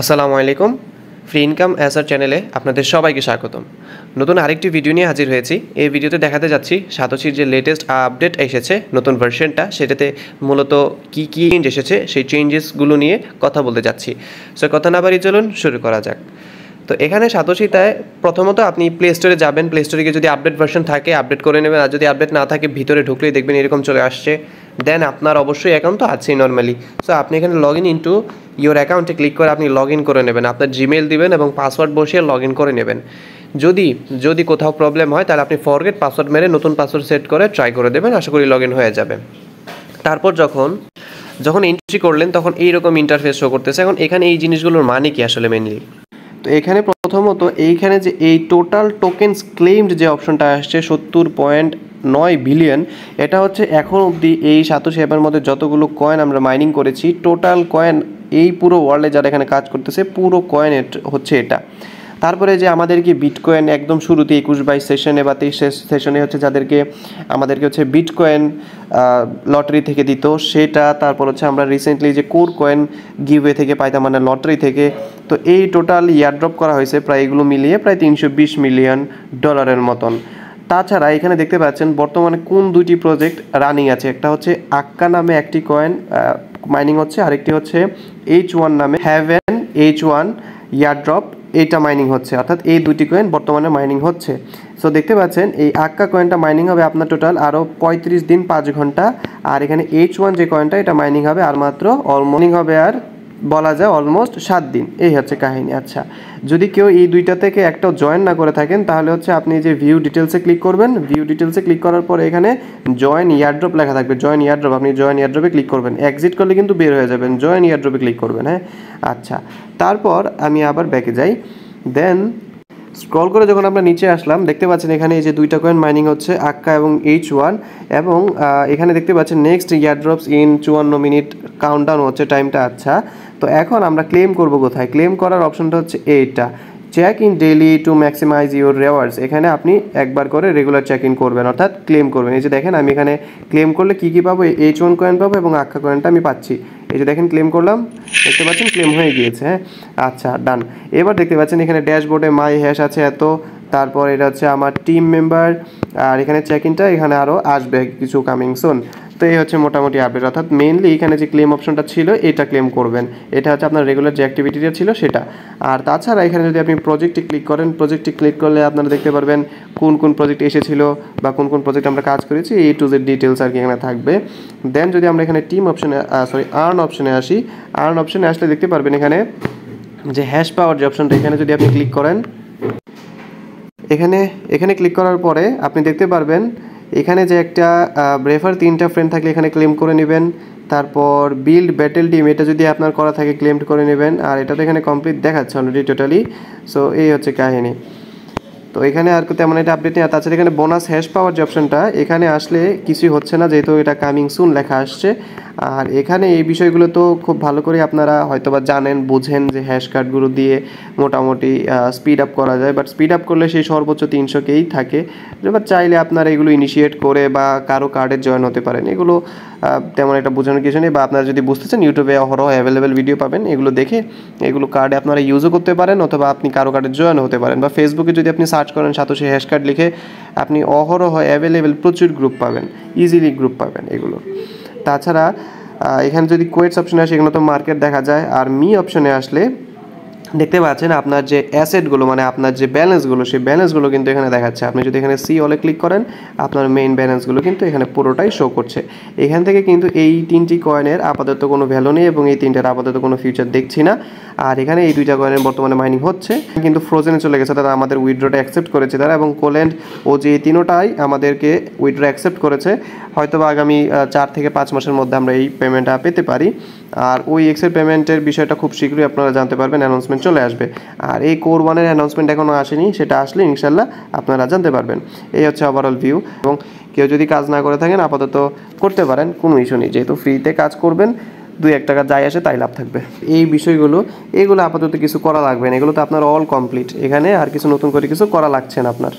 আসসালামু আলাইকুম। Free income Acer চ্যানেলে আপনাদের সবাইকে স্বাগতম। নতুন আরেকটি ভিডিও নিয়ে হাজির হয়েছি। এই ভিডিওতে দেখাতে যাচ্ছি সাতোশির যে লেটেস্ট আপডেট এসেছে, নতুন ভার্সনটা, সেটাতে মূলত কী কী চেঞ্জ এসেছে সেই চেঞ্জেসগুলো নিয়ে কথা বলতে যাচ্ছি। সো কথা না বাড়িয়ে চলুন শুরু করা যাক। তো এখানে সাতোশিতে প্রথমত আপনি প্লে স্টোরে যাবেন। প্লে স্টোরে গিয়ে যদি আপডেট ভার্সন থাকে আপডেট করে নেবেন, আর যদি আপডেট না থাকে ভিতরে ঢুকলেই দেখবেন এরকম চলে আসছে। দেন আপনার অবশ্যই অ্যাকাউন্ট তো আছেই নর্মালি। সো আপনি এখানে লগ ইন ইনটু ইওর অ্যাকাউন্টে ক্লিক করে আপনি লগ ইন করে নেবেন। আপনার জিমেল দিবেন এবং পাসওয়ার্ড বসিয়ে লগ ইন করে নেবেন। যদি কোথাও প্রবলেম হয় তাহলে আপনি ফরগেট পাসওয়ার্ড মেরে নতুন পাসওয়ার্ড সেট করে ট্রাই করে দেবেন, আশা করি লগ ইন হয়ে যাবে। তারপর যখন এন্ট্রি করলেন তখন এইরকম ইন্টারফেস শো করতেছে। এখন এখানে এই জিনিসগুলোর মানে কি আসলে মেনলি? তো এখানে প্রথমত এইখানে যে এই টোটাল টোকেনস ক্লেইমড যে অপশনটা আসছে 70.9 বিলিয়ন, এটা হচ্ছে এখন অবধি এই সাতোশি অ্যাপের মধ্যে যতগুলো কয়েন আমরা মাইনিং করেছি, টোটাল কয়েন এই পুরো ওয়ার্ল্ডে যারা এখানে কাজ করতেছে পুরো কয়েন হচ্ছে এটা। তারপরে যে আমাদেরকে বিটকয়েন একদম শুরুতে 21-22 সেশনে বা 23 সেশনে হচ্ছে যাদেরকে আমাদেরকে হচ্ছে বিটকয়েন লটারি থেকে দিত সেটা। তারপর হচ্ছে আমরা রিসেন্টলি যে কোর কয়েন গিভওয়ে থেকে পাইতাম, মানে লটারি থেকে। তো এই টোটাল ইয়ারড্রপ করা হয়েছে প্রায় এগুলো মিলিয়ে প্রায় $320 মিলিয়ন মতন। তাছাড়া এখানে দেখতে পাচ্ছেন বর্তমানে কোন দুইটি প্রজেক্ট রানিং আছে। একটা হচ্ছে আক্কা নামে একটি কয়েন মাইনিং হচ্ছে, আরেকটি হচ্ছে H1 নামে হ্যাভেন H1 ইয়ারড্রপ, এইটা মাইনিং হচ্ছে। অর্থাৎ এই দুটি কয়েন বর্তমানে মাইনিং হচ্ছে। সো দেখতে পাচ্ছেন এই আক্কা কয়েনটা মাইনিং হবে আপনার টোটাল আরও 35 দিন 5 ঘন্টা। আর এখানে H1 যে কয়েনটা এটা মাইনিং হবে আর মাত্র মাইনিং হবে আর বলা যায় অলমোস্ট 7 দিন। এই হচ্ছে কাহিনী। আচ্ছা, যদি কেউ এই দুইটা থেকে একটাও জয়েন না করে থাকেন তাহলে হচ্ছে আপনি যে ভিউ ডিটেলসে ক্লিক করবেন। ভিউ ডিটেলসে ক্লিক করার পরে এখানে জয়েন ইয়ারড্রপ লেখা থাকবে, জয়েন ইয়ারড্রপ। আপনি জয়েন ইয়ারড্রপে ক্লিক করবেন, এক্সিট করলে কিন্তু বের হয়ে যাবেন। জয়েন ইয়ারড্রপে ক্লিক করবেন। হ্যাঁ, আচ্ছা, তারপর আমি আবার ব্যাকে যাই। দেন স্ক্রল করে যখন আমরা নিচে আসলাম দেখতে পাচ্ছেন এখানে এই যে দুইটা কয়েন মাইনিং হচ্ছে আক্কা এবং H1, এবং এখানে দেখতে পাচ্ছেন নেক্সট ইয়ারড্রপস ইন 54 মিনিট কাউন্টডাউন হচ্ছে টাইমটা। আচ্ছা, তো এখন আমরা ক্লেম করব কোথায়? ক্লেম করার অপশনটা হচ্ছে এইটা, check in daily to maximize your rewards. এখানে আপনি একবার করে রেগুলার চেক ইন করবেন, অর্থাৎ ক্লেম করবেন। এই যে দেখেন আমি এখানে ক্লেম করলে কী কী পাবো, H1 কয়েন পাবো এবং আক্কা কয়েনটা আমি পাচ্ছি। এই যে দেখেন ক্লেম করলাম, দেখতে পাচ্ছেন ক্লেম হয়ে গিয়েছে। হ্যাঁ, আচ্ছা, ডান। এবার দেখতে পাচ্ছেন এখানে ড্যাশবোর্ডে মাই হ্যাশ আছে এত, তারপর এটা হচ্ছে আমার টিম মেম্বার, আর এখানে চেক ইনটা এখানে আরও আসবে কিছু কামিং সুন। তো এই হচ্ছে মোটামুটি আপডেট। অর্থাৎ মেইনলি এখানে যে ক্লেম অপশনটা ছিল এটা ক্লেম করবেন, এটা হচ্ছে আপনার রেগুলার যে অ্যাক্টিভিটিটা ছিল সেটা। আর তাছাড়া এখানে যদি আপনি প্রজেক্টে ক্লিক করেন, প্রজেক্টে ক্লিক করলে আপনারা দেখতে পারবেন কোন কোন প্রজেক্ট এসেছিল বা কোন কোন প্রজেক্ট আমরা কাজ করেছি, A to Z ডিটেলস আর কি এখানে থাকবে। দেন যদি আমরা এখানে টিম অপশনে আর্ন অপশনে আসি, আর্ন অপশনে আসলে দেখতে পারবেন এখানে যে হ্যাশ পাওয়ার যে অপশনটা, এখানে যদি আপনি ক্লিক করেন, এখানে ক্লিক করার পরে আপনি দেখতে পারবেন এখানে যে একটা রেফার 3টা ফ্রেন্ড থাকলে এখানে ক্লেম করে নেবেন। তারপর বিল্ড ব্যাটেল টিম, এটা যদি আপনার করা থাকে ক্লেম করে নেবেন। আর এটা তো এখানে কমপ্লিট দেখাচ্ছে অলরেডি টোটালি। সো এই হচ্ছে কাহিনী। তো এখানে আর তেমন একটা আপডেট নেই। আর তাছাড়া এখানে বোনাস হ্যাশ পাওয়ার যে অপশনটা, এখানে আসলে কিছুই হচ্ছে না যেহেতু এটা কামিং সুন লেখা আসছে। আর এখানে এই বিষয়গুলো তো খুব ভালো করে আপনারা হয়তোবা জানেন, বুঝেন যে হ্যাশ কার্ডগুলো দিয়ে মোটামুটি স্পিড আপ করা যায়। বাট স্পিড আপ করলে সেই সর্বোচ্চ 300কেই থাকে। এবার চাইলে আপনারা এগুলো ইনিশিয়েট করে বা কারো কার্ডে জয়েন হতে পারেন। এগুলো তেমন একটা বোঝানোর কিছু নেই। বা আপনারা যদি বুঝতে চান ইউটিউবে অহরহ অ্যাভেলেবেল ভিডিও পাবেন, এগুলো দেখে এগুলো কার্ডে আপনারা ইউজও করতে পারেন, অথবা আপনি কারো কার্ডে জয়েন হতে পারেন। বা ফেসবুকে যদি আপনি সার্চ করেন সাতোশি হ্যাশ কার্ড লিখে, আপনি অহরহ অ্যাভেলেবেল প্রচুর গ্রুপ পাবেন, ইজিলি গ্রুপ পাবেন এগুলো। তাছাড়া এখানে যদি কোয়েটস অপশনে আসে এগুলো তো মার্কেট দেখা যায়। আর মি অপশনে আসলে দেখতে পাচ্ছেন আপনার যে অ্যাসেটগুলো, মানে আপনার যে ব্যালেন্সগুলো, সেই ব্যালেন্সগুলো কিন্তু এখানে দেখাচ্ছে। আপনি যদি এখানে সি অলে ক্লিক করেন আপনার মেইন ব্যালেন্সগুলো কিন্তু এখানে পুরোটাই শো করছে। এখান থেকে কিন্তু এই 3টি কয়েনের আপাতত কোনো ভ্যালু নেই এবং এই 3টার আপাতত কোনো ফিউচার দেখছি না। আর এখানে এই 2টা কয়েনের বর্তমানে মাইনিং হচ্ছে, কিন্তু ফ্রোজেনে চলে গেছে। তারা আমাদের উইথড্রটা অ্যাকসেপ্ট করেছে তারা, এবং কোল্যান্ড ও যে 3টাই আমাদেরকে উইথড্র অ্যাকসেপ্ট করেছে। হয়তোবা আগামী 4 থেকে 5 মাসের মধ্যে আমরা এই পেমেন্টটা পেতে পারি। আর ওই এক্সের পেমেন্টের বিষয়টা খুব শীঘ্রই আপনারা জানতে পারবেন, অ্যানাউন্সমেন্ট চলে আসবে। আর এই কোর 1-এর অ্যানাউন্সমেন্ট এখনও আসেনি, সেটা আসলে ইনশাল্লাহ আপনারা জানতে পারবেন। এই হচ্ছে ওভারঅল ভিউ। এবং কেউ যদি কাজ না করে থাকেন আপাতত করতে পারেন, কোনো ইস্যু নেই। যেহেতু ফ্রিতে কাজ করবেন, 2-1 টাকা যাই আসে তাই লাভ থাকবে। এই বিষয়গুলো এগুলো আপাতত কিছু করা লাগবে না, এগুলো তো আপনার অল কমপ্লিট। এখানে আর কিছু নতুন করে কিছু করা লাগছে না আপনার।